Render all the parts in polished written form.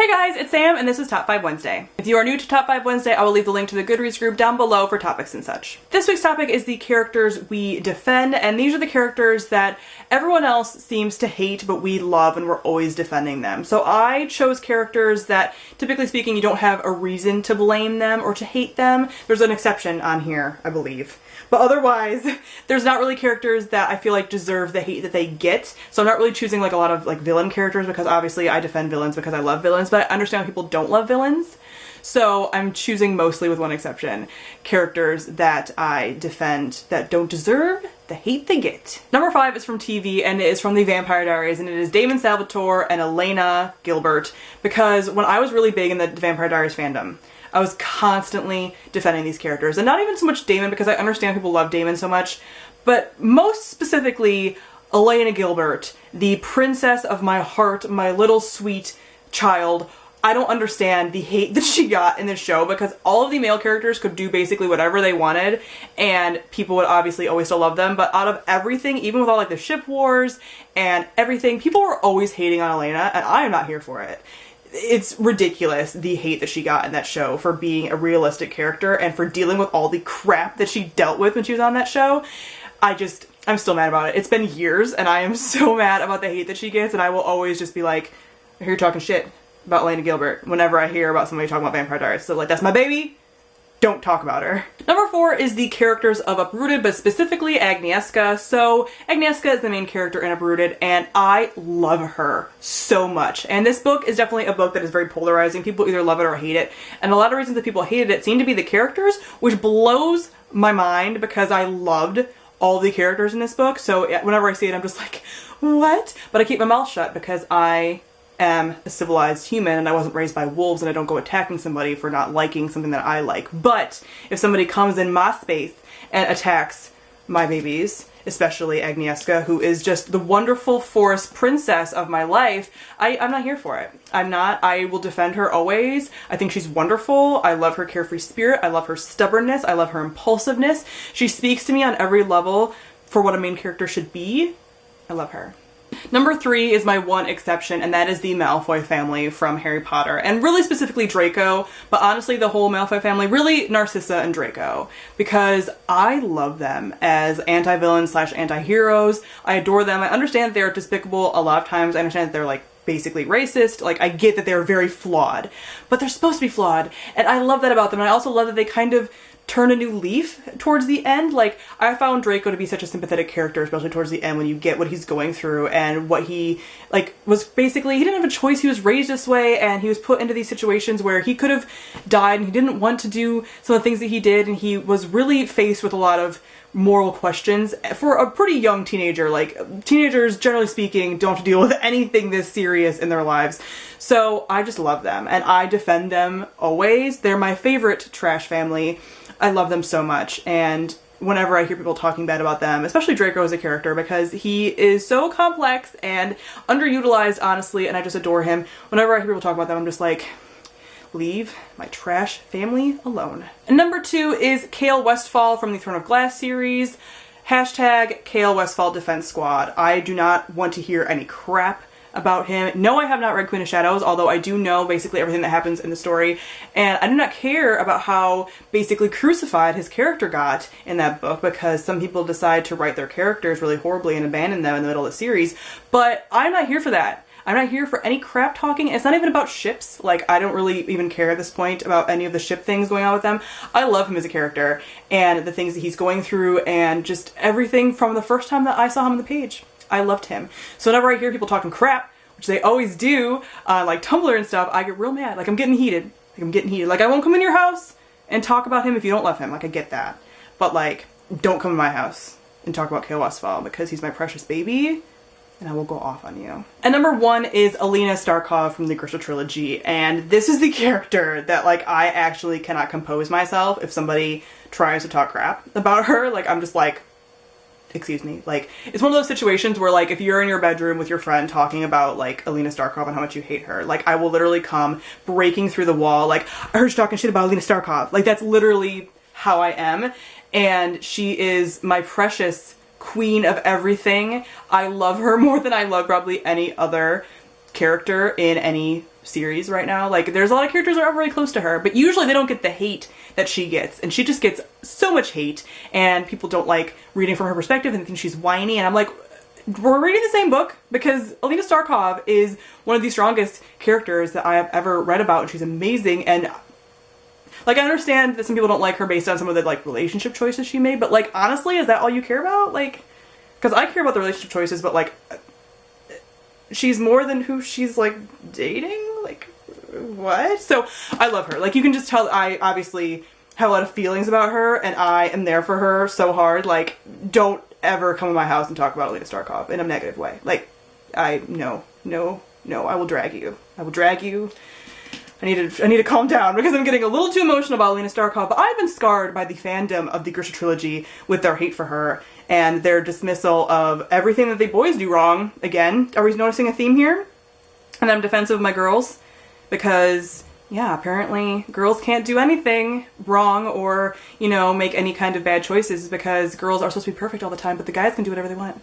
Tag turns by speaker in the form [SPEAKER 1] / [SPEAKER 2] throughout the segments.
[SPEAKER 1] Hey guys, it's Sam and this is Top 5 Wednesday. If you are new to Top 5 Wednesday, I will leave the link to the Goodreads group down below for topics and such. This week's topic is the characters we defend, and these are the characters that everyone else seems to hate but we love and we're always defending them. So I chose characters that, typically speaking, you don't have a reason to blame them or to hate them. There's an exception on here, I believe. But otherwise, there's not really characters that I feel like deserve the hate that they get. So I'm not really choosing like a lot of like villain characters, because obviously I defend villains because I love villains, but I understand why people don't love villains. So I'm choosing, mostly with one exception, characters that I defend that don't deserve the hate they get. Number 5 is from TV, and it is from the Vampire Diaries, and it is Damon Salvatore and Elena Gilbert, because when I was really big in the Vampire Diaries fandom, I was constantly defending these characters. And not even so much Damon, because I understand people love Damon so much, but most specifically Elena Gilbert, the princess of my heart, my little sweet child. I don't understand the hate that she got in this show, because all of the male characters could do basically whatever they wanted and people would obviously always still love them. But out of everything, even with all like the ship wars and everything, people were always hating on Elena, and I am not here for it. It's ridiculous, the hate that she got in that show for being a realistic character and for dealing with all the crap that she dealt with when she was on that show. I'm still mad about it. It's been years and I am so mad about the hate that she gets, and I will always just be like, I hear you talking shit about Elena Gilbert whenever I hear about somebody talking about Vampire Diaries. So like, that's my baby. Don't talk about her. Number 4 is the characters of Uprooted, but specifically Agnieszka. So Agnieszka is the main character in Uprooted, and I love her so much. And this book is definitely a book that is very polarizing. People either love it or hate it. And a lot of reasons that people hated it seem to be the characters, which blows my mind because I loved all the characters in this book. So whenever I see it, I'm just like, what? But I keep my mouth shut because I am a civilized human and I wasn't raised by wolves, and I don't go attacking somebody for not liking something that I like. But if somebody comes in my space and attacks my babies, especially Agnieszka, who is just the wonderful forest princess of my life, I'm not here for it. I'm not. I will defend her always. I think she's wonderful. I love her carefree spirit. I love her stubbornness. I love her impulsiveness. She speaks to me on every level for what a main character should be. I love her. Number 3 is my one exception, and that is the Malfoy family from Harry Potter, and really specifically Draco, but honestly the whole Malfoy family, really Narcissa and Draco, because I love them as anti-villains slash anti-heroes. I adore them. I understand they're despicable a lot of times. I understand that they're like basically racist. Like, I get that they're very flawed, but they're supposed to be flawed, and I love that about them. And I also love that they kind of turn a new leaf towards the end. Like, I found Draco to be such a sympathetic character, especially towards the end when you get what he's going through and what he, like, was basically, he didn't have a choice. He was raised this way and he was put into these situations where he could have died and he didn't want to do some of the things that he did, and he was really faced with a lot of moral questions for a pretty young teenager. Like, teenagers, generally speaking, don't have to deal with anything this serious in their lives. So I just love them and I defend them always. They're my favorite trash family. I love them so much, and whenever I hear people talking bad about them, especially Draco as a character, because he is so complex and underutilized, honestly, and I just adore him. Whenever I hear people talk about them, I'm just like, leave my trash family alone. And number 2 is Kale Westfall from the Throne of Glass series. Hashtag Kale Westfall Defense Squad. I do not want to hear any crap about him. No, I have not read Queen of Shadows, although I do know basically everything that happens in the story, and I do not care about how basically crucified his character got in that book, because some people decide to write their characters really horribly and abandon them in the middle of the series, but I'm not here for that. I'm not here for any crap talking. It's not even about ships. Like, I don't really even care at this point about any of the ship things going on with them. I love him as a character and the things that he's going through and just everything from the first time that I saw him on the page. I loved him. So whenever I hear people talking crap, which they always do, like Tumblr and stuff, I get real mad. Like, I'm getting heated. Like, I won't come in your house and talk about him if you don't love him. Like, I get that. But, like, don't come in my house and talk about Kale Westfall, because he's my precious baby, and I will go off on you. And number 1 is Alina Starkov from the Crystal Trilogy, and this is the character that, like, I actually cannot compose myself if somebody tries to talk crap about her. Like, I'm just like, excuse me. Like, it's one of those situations where, like, if you're in your bedroom with your friend talking about, like, Alina Starkov and how much you hate her, like, I will literally come breaking through the wall, like, I heard you talking shit about Alina Starkov. Like, that's literally how I am, and she is my precious queen of everything. I love her more than I love probably any other character in any series right now. Like, there's a lot of characters that are really close to her, but usually they don't get the hate that she gets, and she just gets so much hate, and people don't like reading from her perspective and think she's whiny, and I'm like, we're reading the same book, because Alina Starkov is one of the strongest characters that I have ever read about, and she's amazing. And like, I understand that some people don't like her based on some of the like relationship choices she made, but like, honestly, is that all you care about? Like, because I care about the relationship choices, but like, she's more than who she's like dating. Like, what? So I love her. Like, you can just tell I obviously have a lot of feelings about her, and I am there for her so hard. Like, don't ever come to my house and talk about Alina Starkov in a negative way. Like, no, I will drag you. I will drag you. I need to calm down, because I'm getting a little too emotional about Alina Starkov, but I've been scarred by the fandom of the Grisha trilogy with their hate for her and their dismissal of everything that the boys do wrong. Again, are we noticing a theme here? And I'm defensive of my girls, because yeah, apparently girls can't do anything wrong or, you know, make any kind of bad choices, because girls are supposed to be perfect all the time, but the guys can do whatever they want.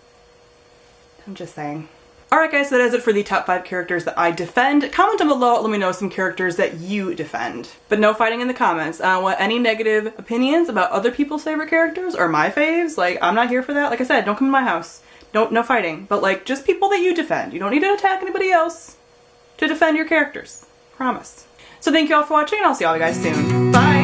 [SPEAKER 1] I'm just saying. Alright guys, so that is it for the top 5 characters that I defend. Comment down below, let me know some characters that you defend. But no fighting in the comments. I don't want any negative opinions about other people's favorite characters or my faves. Like, I'm not here for that. Like I said, don't come to my house. No fighting. But like, just people that you defend. You don't need to attack anybody else to defend your characters. Promise. So thank you all for watching, and I'll see all you guys soon. Bye!